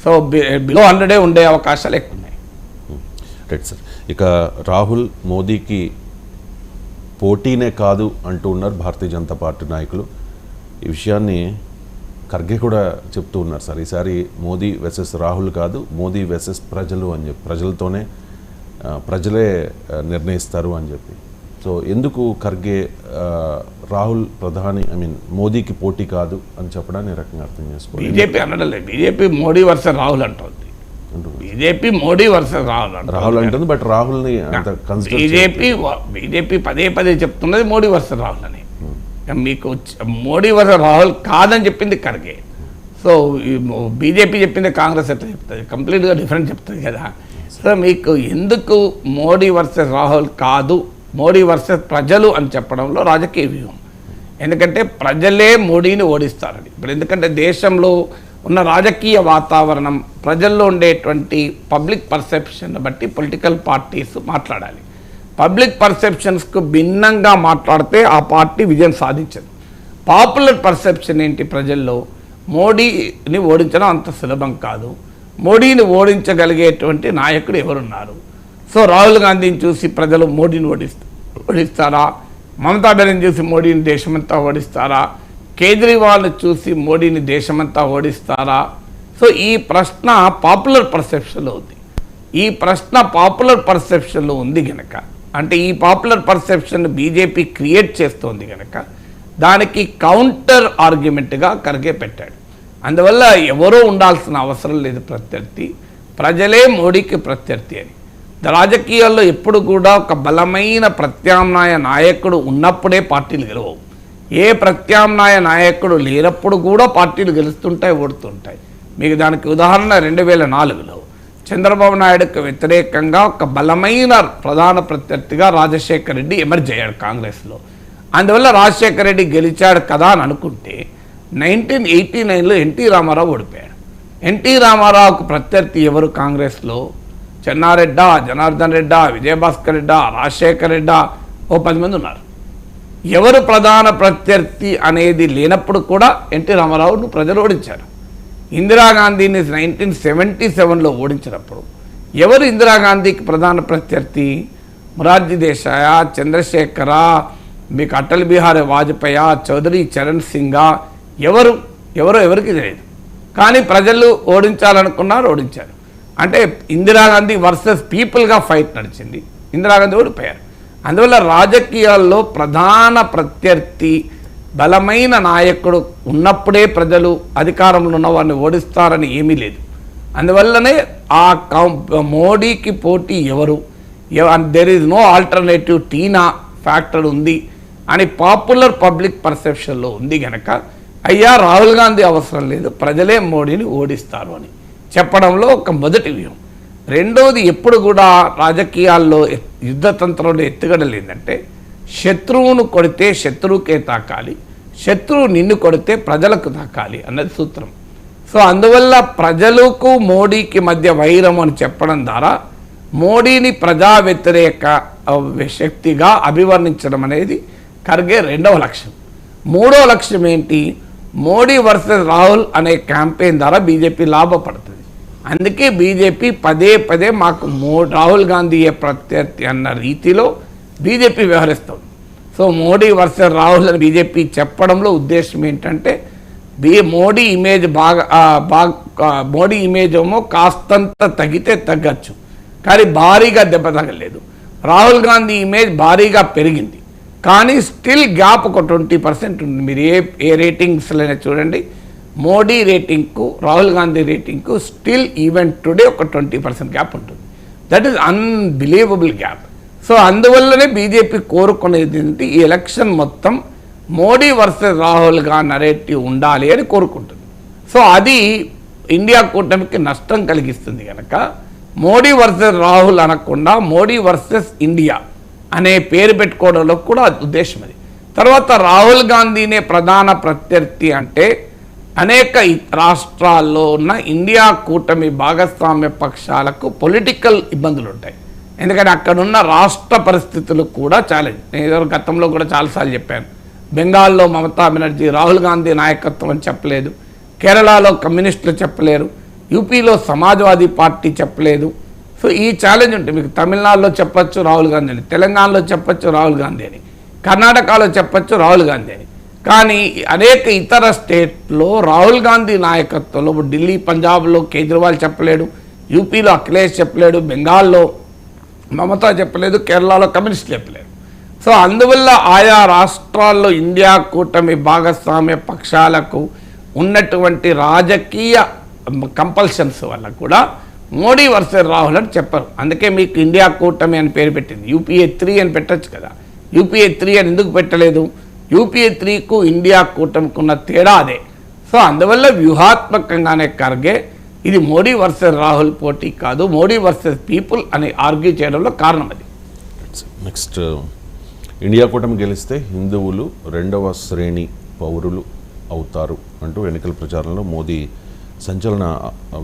So below 100 ఉండే అవకాశాలు ఎక్కువ ఉన్నాయి. Right sir. ఇక రాహుల్ మోదీకి పోటీనే కాదు అంటూ ఉన్నారు భారతీయ జనతా పార్టీ నాయకులు. ఈ విషయాన్ని ఖర్గే కూడా చెప్తూ ఉన్నారు సార్. ఈసారి మోదీ వర్సెస్ రాహుల్ కాదు, మోదీ వర్సెస్ ప్రజలు అని చెప్పి, ప్రజలతోనే ప్రజలే నిర్ణయిస్తారు అని చెప్పి. సో ఎందుకు ఖర్గే రాహుల్ ప్రధాని మోదీకి పోటీ కాదు అని చెప్పడాన్ని రకంగా అర్థం చేసుకోవాలి? బీజేపీ అనడం లేదు, బీజేపీ మోడీ వర్సెస్ రాహుల్ అంటుంది. బీజేపీ మోడీ వర్సెస్ రాహుల్ అంటుంది, బట్ రాహుల్ని బీజేపీ పదే చెప్తున్నది మోడీ వర్సెస్ రాహుల్ అని. మీకు మోడీ వర్సెస్ రాహుల్ కాదని చెప్పింది ఖర్గే. సో బీజేపీ చెప్పింది కాంగ్రెస్ ఎట్లా చెప్తుంది? కంప్లీట్గా డిఫరెంట్ చెప్తుంది కదా. సో మీకు ఎందుకు మోడీ వర్సెస్ రాహుల్ కాదు, మోడీ వర్సెస్ ప్రజలు అని చెప్పడంలో రాజకీయ వ్యూహం. ఎందుకంటే ప్రజలే మోడీని ఓడిస్తారని. ఇప్పుడు ఎందుకంటే దేశంలో ఉన్న రాజకీయ వాతావరణం, ప్రజల్లో ఉండేటువంటి పబ్లిక్ పర్సెప్షన్ బట్టి పొలిటికల్ పార్టీస్ మాట్లాడాలి. పబ్లిక్ పర్సెప్షన్స్కు భిన్నంగా మాట్లాడితే ఆ పార్టీ విజయం సాధించదు. పాపులర్ పర్సెప్షన్ ఏంటి ప్రజల్లో? మోడీని ఓడించడం అంత సులభం కాదు, మోడీని ఓడించగలిగేటువంటి నాయకుడు ఎవరున్నారు? సో రాహుల్ గాంధీని చూసి ప్రజలు మోడీని ఓడిస్తారా? మమతా బెనర్జీని చూసి మోడీని దేశమంతా ఓడిస్తారా? కేజ్రీవాల్ని చూసి మోడీని దేశమంతా ఓడిస్తారా? సో ఈ ప్రశ్న పాపులర్ పర్సెప్షన్లో ఉంది. ఈ ప్రశ్న పాపులర్ పర్సెప్షన్లో ఉంది కనుక, అంటే ఈ పాపులర్ పర్సెప్షన్ బీజేపీ క్రియేట్ చేస్తోంది కనుక దానికి కౌంటర్ ఆర్గ్యుమెంట్గా ఖర్గే పెట్టాడు. అందువల్ల ఎవరో ఉండాల్సిన అవసరం లేదు ప్రత్యర్థి, ప్రజలే మోడీకి ప్రత్యర్థి అని. రాజకీయాల్లో ఎప్పుడు కూడా ఒక బలమైన ప్రత్యామ్నాయ నాయకుడు ఉన్నప్పుడే పార్టీలు గెలవవు. ఏ ప్రత్యామ్నాయ నాయకుడు లేనప్పుడు కూడా పార్టీలు గెలుస్తుంటాయి, ఓడుతుంటాయి. మీకు దానికి ఉదాహరణ 2004లో చంద్రబాబు నాయుడుకు వ్యతిరేకంగా ఒక బలమైన ప్రధాన ప్రత్యర్థిగా రాజశేఖర్ రెడ్డి ఎమర్జ్ అయ్యాడు కాంగ్రెస్లో. అందువల్ల రాజశేఖర్ రెడ్డి గెలిచాడు కదా అని అనుకుంటే 1989లో ఎన్టీ రామారావు ఓడిపోయాడు. ఎన్టీ రామారావుకు ప్రత్యర్థి ఎవరు కాంగ్రెస్లో? చెన్నారెడ్డా, జనార్దన్ రెడ్డా, విజయభాస్కర్ రెడ్డా, రాజశేఖర్ రెడ్డా, ఓ 10 మంది ఉన్నారు. ఎవరు ప్రధాన ప్రత్యర్థి అనేది లేనప్పుడు కూడా ఎన్టీ రామారావును ప్రజలు ఓడించారు. ఇందిరాగాంధీని 1977లో ఓడించినప్పుడు ఎవరు ఇందిరాగాంధీకి ప్రధాన ప్రత్యర్థి? మొరార్జీ దేశాయ, చంద్రశేఖర, మీకు అటల్ బిహారీ వాజ్పేయి, చౌదరి చరణ్ సింగా, ఎవరికి తెలియదు. కానీ ప్రజలు ఓడించాలనుకున్నారు, ఓడించారు. అంటే ఇందిరాగాంధీ వర్సెస్ పీపుల్గా ఫైట్ నడిచింది, ఇందిరాగాంధీ ఓడిపోయారు. అందువల్ల రాజకీయాల్లో ప్రధాన ప్రత్యర్థి బలమైన నాయకుడు ఉన్నప్పుడే ప్రజలు అధికారంలో ఉన్న వారిని ఓడిస్తారని ఏమీ లేదు. అందువల్లనే ఆ మోడీకి పోటీ ఎవరు, there is no alternative TINA factor ఉంది అని పాపులర్ పబ్లిక్ పర్సెప్షన్లో ఉంది కనుక అయ్యా రాహుల్ గాంధీ అవసరం లేదు, ప్రజలే మోడీని ఓడిస్తారు అని చెప్పడంలో ఒక మొదటి వ్యూహం. రెండోది, ఎప్పుడు కూడా రాజకీయాల్లో యుద్ధతంత్రంలో ఎత్తుగడలు ఏంటంటే శత్రువును కొడితే శత్రువుకే తాకాలి, శత్రువు నిన్ను కొడితే ప్రజలకు తాకాలి అన్నది సూత్రం. సో అందువల్ల ప్రజలకు మోడీకి మధ్య వైరం అని చెప్పడం ద్వారా మోడీని ప్రజా వ్యతిరేక శక్తిగా అభివర్ణించడం అనేది ఖర్గే రెండవ లక్ష్యం. మూడవ లక్ష్యం ఏంటి? మోడీ వర్సెస్ రాహుల్ అనే క్యాంపెయిన్ ద్వారా బీజేపీ లాభపడుతుంది. అందుకే బీజేపీ పదే మాకు రాహుల్ గాంధీయే ప్రత్యర్థి అన్న రీతిలో బీజేపీ వ్యవహరిస్తుంది. సో మోడీ వర్సెస్ రాహుల్ అని బీజేపీ చెప్పడంలో ఉద్దేశం ఏంటంటే మోడీ ఇమేజ్ మోడీ ఇమేజ్ ఏమో కాస్తంత తగ్గితే తగ్గచ్చు, కానీ భారీగా దెబ్బ తగలేదు. రాహుల్ గాంధీ ఇమేజ్ భారీగా పెరిగింది, కానీ స్టిల్ గ్యాప్ ఒక 20% ఉంది. మీరు ఏ రేటింగ్స్లోనే చూడండి, మోడీ రేటింగ్కు రాహుల్ గాంధీ రేటింగ్కు స్టిల్ ఈవెన్ టుడే ఒక 20% గ్యాప్ ఉంటుంది. That is unbelievable gap. So అందువల్లనే బీజేపీ కోరుకునేది ఏంటి? ఈ ఎలక్షన్ మొత్తం మోడీ వర్సెస్ రాహుల్గా నరేటివ్ ఉండాలి అని కోరుకుంటుంది. సో అది ఇండియా కూటమికి నష్టం కలిగిస్తుంది కనుక మోడీ వర్సెస్ రాహుల్ అనకుండా మోడీ వర్సెస్ ఇండియా అనే పేరు పెట్టుకోవడంలో కూడా ఉద్దేశం అది. తర్వాత రాహుల్ గాంధీనే ప్రధాన ప్రత్యర్థి అంటే అనేక రాష్ట్రాల్లో ఉన్న ఇండియా కూటమి భాగస్వామ్య పక్షాలకు పొలిటికల్ ఇబ్బందులు ఉంటాయి. ఎందుకంటే అక్కడున్న రాష్ట్ర పరిస్థితులు కూడా ఛాలెంజ్. నేను గతంలో కూడా చాలాసార్లు చెప్పాను, బెంగాల్లో మమతా బెనర్జీ రాహుల్ గాంధీ నాయకత్వం అని చెప్పలేదు, కేరళలో కమ్యూనిస్టులు చెప్పలేరు, యూపీలో సమాజ్వాదీ పార్టీ చెప్పలేదు. సో ఈ ఛాలెంజ్ ఉంటుంది. మీకు తమిళనాడులో చెప్పచ్చు రాహుల్ గాంధీ అని, తెలంగాణలో చెప్పచ్చు రాహుల్ గాంధీ అని, కర్ణాటకలో చెప్పచ్చు రాహుల్ గాంధీ అని. కానీ అనేక ఇతర స్టేట్లో రాహుల్ గాంధీ నాయకత్వంలో ఢిల్లీ, పంజాబ్లో కేజ్రీవాల్ చెప్పలేడు, యూపీలో అఖిలేష్ చెప్పలేడు, బెంగాల్లో మమతా చెప్పలేదు, కేరళలో కమ్యూనిస్ట్ చెప్పలేరు. సో అందువల్ల ఆయా రాష్ట్రాల్లో ఇండియా కూటమి భాగస్వామ్య పక్షాలకు ఉన్నటువంటి రాజకీయ కంపల్షన్స్ వల్ల కూడా మోడీ వర్సెస్ రాహుల్ అని చెప్పరు. అందుకే మీకు ఇండియా కూటమి అని పేరు పెట్టింది. యూపీఏ 3 అని పెట్టచ్చు కదా. యూపీఏ 3 అని ఎందుకు పెట్టలేదు? యూపీఏ 3కు ఇండియా కూటమికి ఉన్న తేడా అదే. సో అందువల్ల వ్యూహాత్మకంగానే ఖర్గే ఇది మోడీ వర్సెస్ రాహుల్ పోటీ కాదు, మోడీ వర్సెస్ పీపుల్ అని ఆర్గ్యూ చేయడంలో కారణం అది. నెక్స్ట్, ఇండియా కూటమి గెలిస్తే హిందువులు 2వ శ్రేణి పౌరులు అవుతారు అంటూ ఎన్నికల ప్రచారంలో మోదీ సంచలన